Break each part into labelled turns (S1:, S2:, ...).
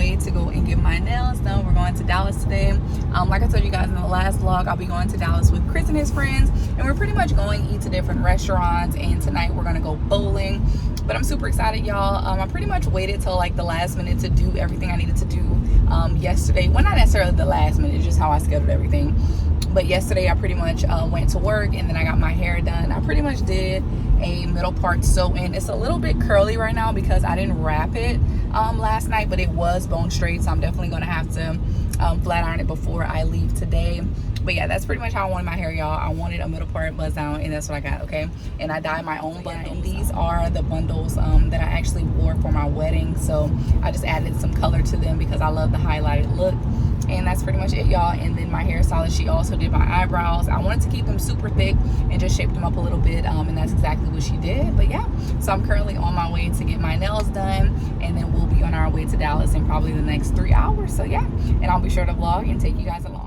S1: way to go and get my nails done. We're going to Dallas today. Like I told you guys in the last vlog, I'll be going to Dallas with Chris and his friends, and we're pretty much going to eat to different restaurants, and tonight we're gonna go bowling. But I'm super excited, y'all. I pretty much waited till like the last minute to do everything I needed to do yesterday. Well, not necessarily the last minute, just how I scheduled everything. But yesterday I pretty much went to work, and then I got my hair done. I pretty much did a middle part sew-in. It's a little bit curly right now because I didn't wrap it last night, but it was bone straight, so I'm definitely gonna have to flat iron it before I leave today. But yeah, that's pretty much how I wanted my hair, y'all. I wanted a middle part buzz down, and that's what I got, okay? And I dyed my own bundles. And these are the bundles that I actually wore for my wedding, so I just added some color to them because I love the highlighted look. And that's pretty much it, y'all. And then my hairstylist, she also did my eyebrows. I wanted to keep them super thick and just shape them up a little bit, and that's exactly what she did. But yeah, so I'm currently on my way to get my nails done, and then we'll be on our way to Dallas in probably the next 3 hours. So yeah, and I'll be sure to vlog and take you guys along.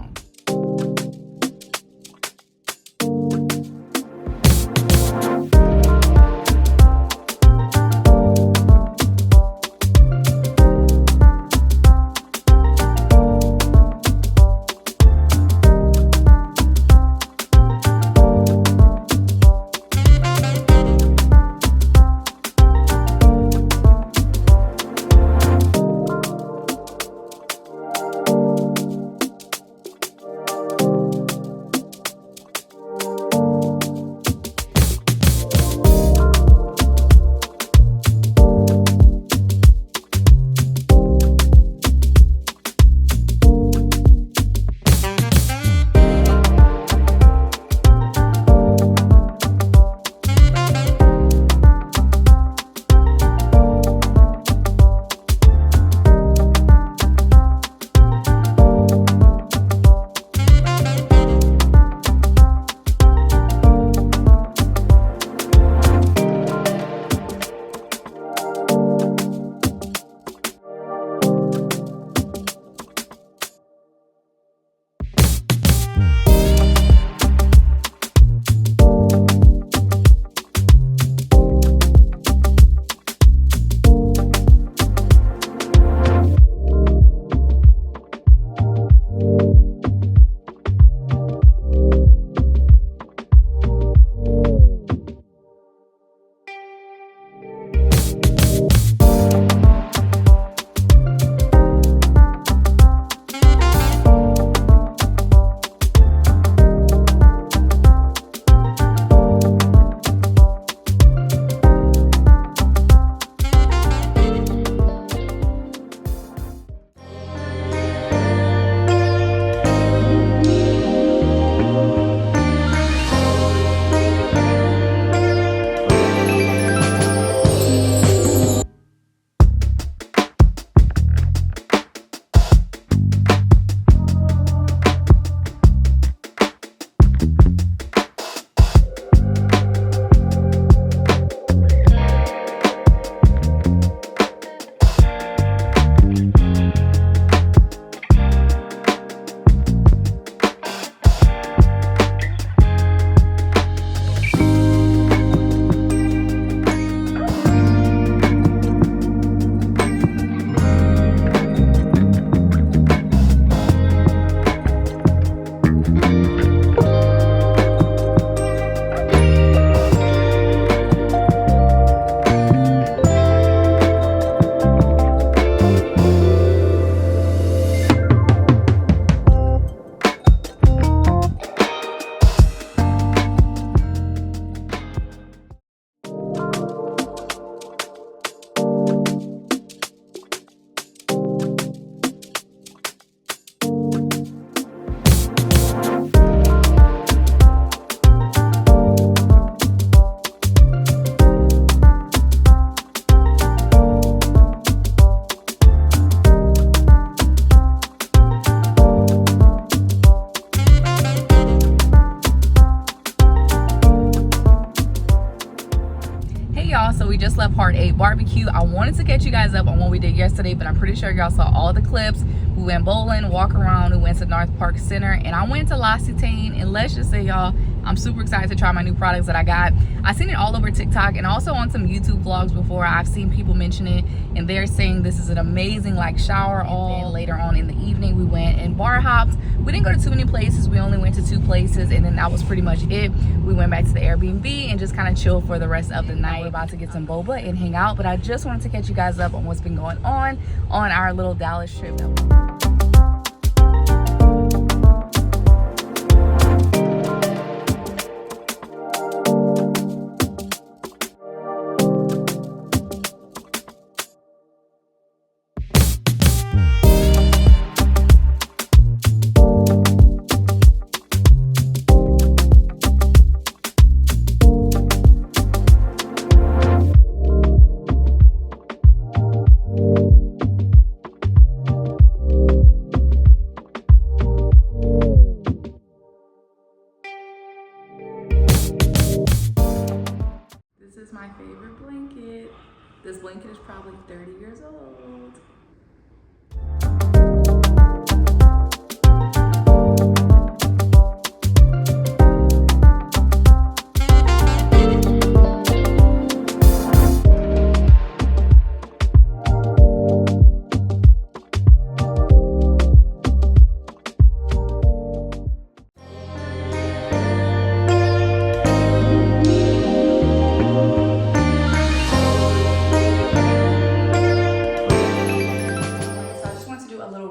S1: just left Part 8 barbecue. I wanted to catch you guys up on what we did yesterday, but I'm pretty sure y'all saw all the clips. We went bowling, walk around, we went to NorthPark Center, and I went to L'Occitane, and let's just say, y'all, I'm super excited to try my new products that I got. I seen it all over TikTok and also on some YouTube vlogs before. I've seen people mention it and they're saying this is an amazing like shower all. Later on in the evening we went and bar hopped. We didn't go to too many places. We only went to 2 places and then that was pretty much it. We went back to the Airbnb and just kind of chill for the rest of the night. We're about to get some boba and hang out, but I just wanted to catch you guys up on what's been going on our little Dallas trip. This is my favorite blanket. This blanket is probably 30 years old.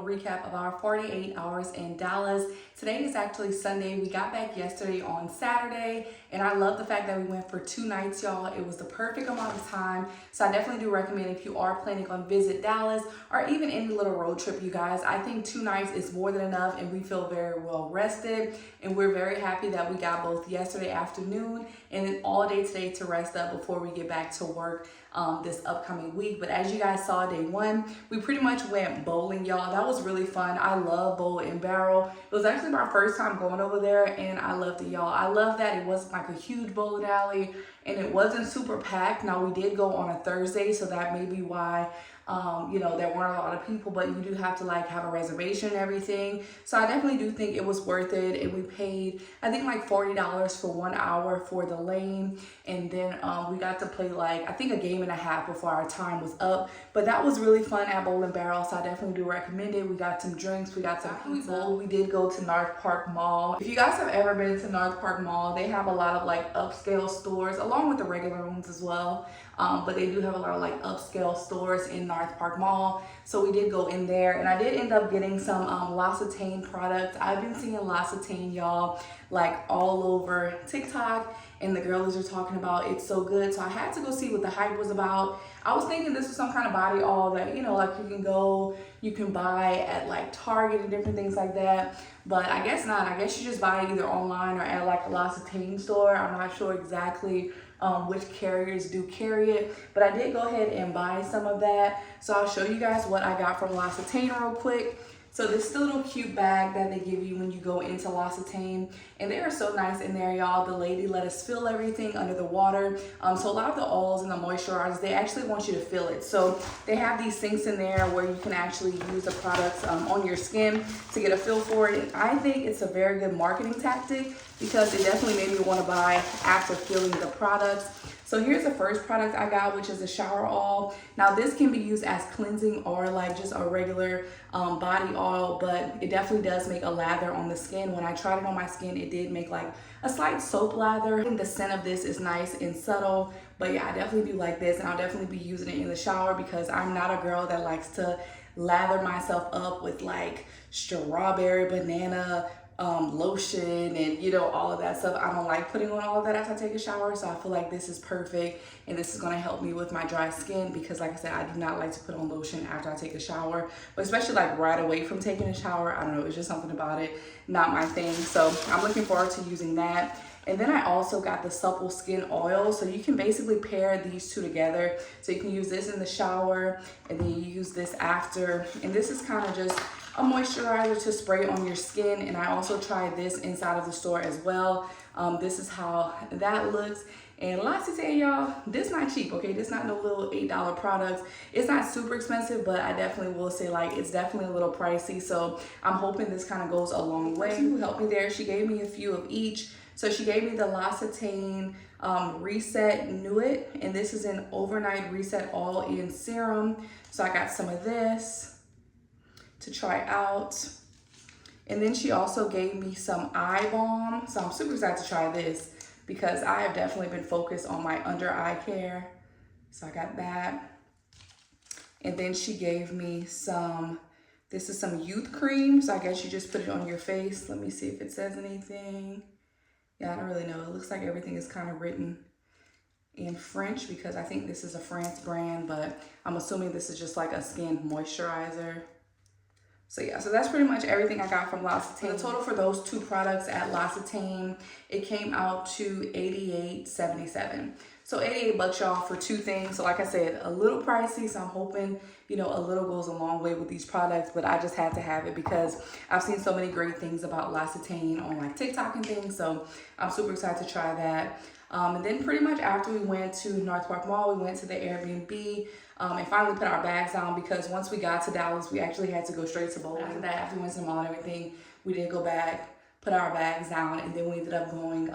S1: Recap of our 48 hours in Dallas. Today is actually Sunday. We got back yesterday on Saturday, and I love the fact that we went for 2 nights, y'all. It was the perfect amount of time. So I definitely do recommend if you are planning on visit Dallas or even any little road trip, you guys. I think 2 nights is more than enough, and we feel very well rested. And we're very happy that we got both yesterday afternoon and then all day today to rest up before we get back to work this upcoming week. But as you guys saw, day 1, we pretty much went bowling, y'all. That was really fun. I love Bowl and Barrel. It was actually my first time going over there, and I loved it, y'all. I love that it wasn't like a huge bowling alley, and it wasn't super packed. Now, we did go on a Thursday, so that may be why you know, there weren't a lot of people, but you do have to like have a reservation and everything. So I definitely do think it was worth it. And we paid, I think like $40 for 1 hour for the lane. And then we got to play like, I think a game and a half before our time was up. But that was really fun at Bowl and Barrel. So I definitely do recommend it. We got some drinks, we got some pizza. We did go to NorthPark Mall. If you guys have ever been to NorthPark Mall, they have a lot of like upscale stores along with the regular ones as well. But they do have a lot of like upscale stores in NorthPark Mall. So we did go in there, and I did end up getting some L'Occitane products. I've been seeing L'Occitane, y'all, like all over TikTok, and the girls are talking about it's so good. So I had to go see what the hype was about. I was thinking this was some kind of body oil that, you know, like you can buy at like Target and different things like that. But I guess not. I guess you just buy it either online or at like a L'Occitane store. I'm not sure exactly which carriers do carry it, but I did go ahead and buy some of that. So I'll show you guys what I got from L'Occitane real quick. So this is the little cute bag that they give you when you go into L'Occitane, and they are so nice in there, y'all. The lady let us fill everything under the water. So a lot of the oils and the moisturizers, they actually want you to fill it. So they have these sinks in there where you can actually use the products on your skin to get a feel for it. And I think it's a very good marketing tactic because it definitely made me want to buy after feeling the products. So here's the first product I got, which is a shower oil. Now this can be used as cleansing or like just a regular body oil, but it definitely does make a lather on the skin. When I tried it on my skin, it did make like a slight soap lather. I think the scent of this is nice and subtle, but yeah, I definitely do like this, and I'll definitely be using it in the shower because I'm not a girl that likes to lather myself up with like strawberry, banana, lotion and, you know, all of that stuff. I don't like putting on all of that after I take a shower, so I feel like this is perfect, and this is going to help me with my dry skin because, like I said, I do not like to put on lotion after I take a shower, but especially like right away from taking a shower. I don't know, it's just something about it, not my thing. So I'm looking forward to using that. And then I also got the Supple Skin Oil. So you can basically pair these two together. So you can use this in the shower and then you use this after. And this is kind of just a moisturizer to spray on your skin. And I also tried this inside of the store as well. This is how that looks. And lots to say, y'all, this not cheap, okay? This not no little $8 products. It's not super expensive, but I definitely will say like it's definitely a little pricey. So I'm hoping this kind of goes a long way. Who helped me there, she gave me a few of each. So she gave me the L'Occitane Reset Nuit, and this is an overnight reset all in serum. So I got some of this to try out. And then she also gave me some eye balm. So I'm super excited to try this because I have definitely been focused on my under eye care. So I got that. And then she gave me some, this is some youth cream. So I guess you just put it on your face. Let me see if it says anything. Yeah, I don't really know. It looks like everything is kind of written in French because I think this is a France brand, but I'm assuming this is just like a skin moisturizer. So yeah, so that's pretty much everything I got from L'Occitane. The total for those two products at L'Occitane, it came out to $88.77. So 88 bucks, y'all, for two things. So like I said, a little pricey. So I'm hoping, you know, a little goes a long way with these products, but I just had to have it because I've seen so many great things about L'Occitane on like TikTok and things. So I'm super excited to try that. And then pretty much after we went to NorthPark Mall, we went to the Airbnb and finally put our bags down because once we got to Dallas, we actually had to go straight to bowling. After that, after we went to the mall and everything, we did go back, put our bags down, and then we ended up going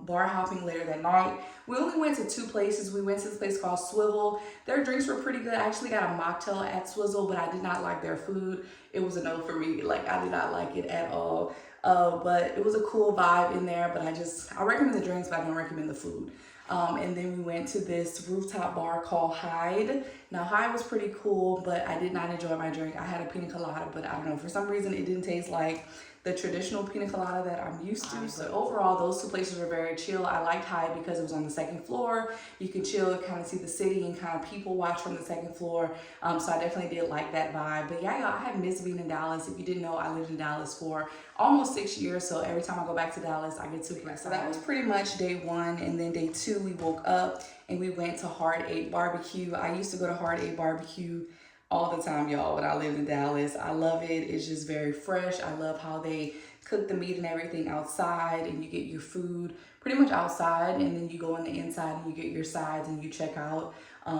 S1: bar hopping later that night. We only went to two places. We went to this place called Swizzle. Their drinks were pretty good. I actually got a mocktail at Swizzle, but I did not like their food. It was a no for me. Like, I did not like it at all. But it was a cool vibe in there, but I recommend the drinks, but I don't recommend the food. And then we went to this rooftop bar called Hyde. Now Hyde was pretty cool, but I did not enjoy my drink. I had a pina colada, but I don't know, for some reason it didn't taste like the traditional pina colada that I'm used to. So overall, those two places were very chill. I liked Hyde because it was on the second floor. You could chill, kind of see the city and kind of people watch from the second floor. So I definitely did like that vibe. But yeah, y'all, I have missed being in Dallas. If you didn't know, I lived in Dallas for almost 6 years. So every time I go back to Dallas, I get to excited. So that was pretty much day one. And then day two, we woke up and we went to Hard 8 Barbecue. I used to go to Hard 8 Barbecue all the time, y'all, when I lived in Dallas. I love it. It's just very fresh. I love how they cook the meat and everything outside, and you get your food pretty much outside, and then you go on the inside and you get your sides and you check out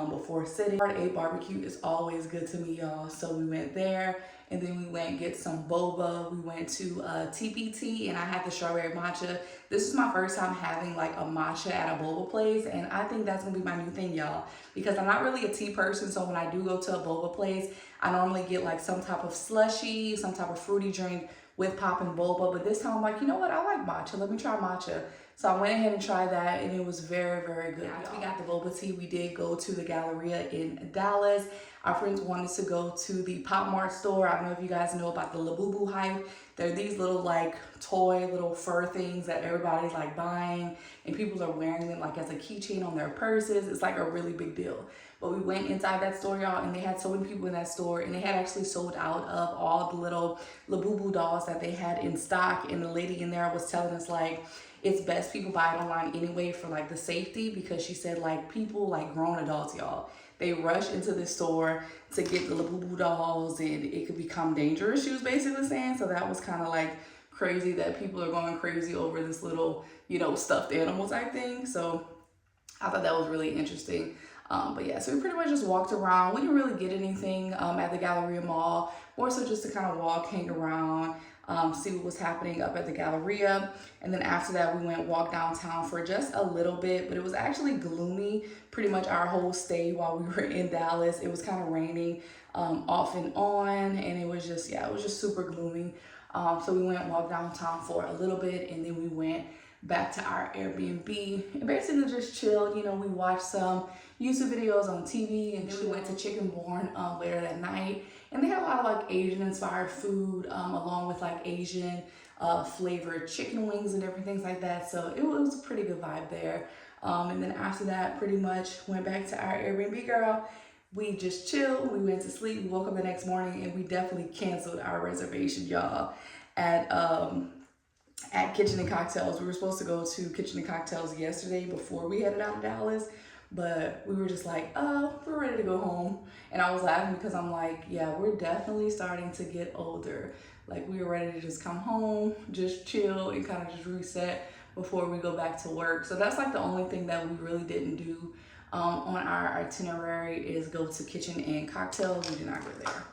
S1: before sitting. Hard 8 Barbecue is always good to me, y'all. So we went there, and then we went and get some boba. We went to TPT, and I had the strawberry matcha. This is my first time having like a matcha at a boba place, and I think that's gonna be my new thing, y'all, because I'm not really a tea person. So when I do go to a boba place, I normally get like some type of slushy, some type of fruity drink with popping boba. But this time I'm like, you know what? I like matcha. Let me try matcha. So I went ahead and tried that, and it was very, very good. After we got the boba tea, we did go to the Galleria in Dallas. Our friends wanted to go to the Pop Mart store. I don't know if you guys know about the Labubu hype. They're these little like toy little fur things that everybody's like buying, and people are wearing them like as a keychain on their purses. It's like a really big deal. But we went inside that store, y'all, and they had so many people in that store, and they had actually sold out of all the little Labubu dolls that they had in stock. And the lady in there was telling us like, it's best people buy it online anyway for like the safety, because she said like people, like grown adults, y'all, they rush into the store to get the Labubu dolls and it could become dangerous, she was basically saying. So that was kind of like crazy that people are going crazy over this little, you know, stuffed animal type thing. So I thought that was really interesting. But yeah, so we pretty much just walked around. We didn't really get anything at the Galleria Mall, more so just to kind of walk, hang around, see what was happening up at the Galleria. And then after that, we went walk downtown for just a little bit, but it was actually gloomy pretty much our whole stay while we were in Dallas. It was kind of raining off and on, and it was just, yeah, it was just super gloomy. So we went and walked downtown for a little bit, and then we went back to our Airbnb and basically just chilled. You know, we watched some YouTube videos on TV, and then we went to Chicken Born later that night, and they had a lot of like Asian inspired food along with like Asian flavored chicken wings and different things like that. So it was a pretty good vibe there. And then after that, pretty much went back to our Airbnb, girl. We just chilled, we went to sleep, we woke up the next morning, and we definitely canceled our reservation, y'all, at Kitchen and Cocktails. We were supposed to go to Kitchen and Cocktails yesterday before we headed out to Dallas, but we were just like, oh, we're ready to go home. And I was laughing because I'm like, yeah, we're definitely starting to get older. Like, we were ready to just come home, just chill, and kind of just reset before we go back to work. So that's like the only thing that we really didn't do on our itinerary is go to Kitchen and Cocktails. We did not go there.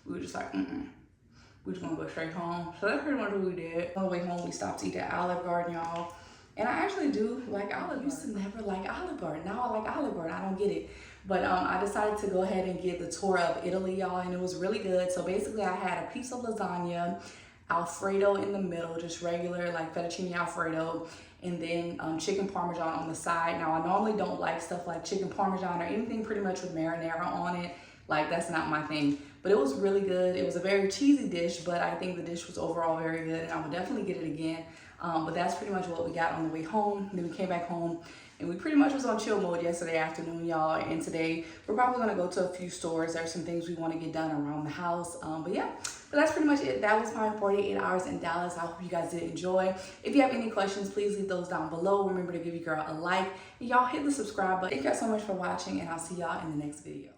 S1: We were just like, we're just gonna go straight home. So that's pretty much what we did. On the way home, we stopped to eat at Olive Garden, y'all. And I actually do like Olive Garden. I used to never like Olive Garden. Now I like Olive Garden. I don't get it. But I decided to go ahead and get the tour of Italy, y'all, and it was really good. So basically I had a piece of lasagna, Alfredo in the middle, just regular like fettuccine Alfredo, and then chicken Parmesan on the side. Now I normally don't like stuff like chicken Parmesan or anything pretty much with marinara on it. Like, that's not my thing. But it was really good. It was a very cheesy dish, but I think the dish was overall very good, and I would definitely get it again. But that's pretty much what we got on the way home. Then we came back home, and we pretty much was on chill mode yesterday afternoon, y'all. And today we're probably gonna go to a few stores. There's some things we want to get done around the house. But yeah, but that's pretty much it. That was my 48 hours in Dallas. I hope you guys did enjoy. If you have any questions, please leave those down below. Remember to give your girl a like. And y'all hit the subscribe button. Thank y'all so much for watching, and I'll see y'all in the next video.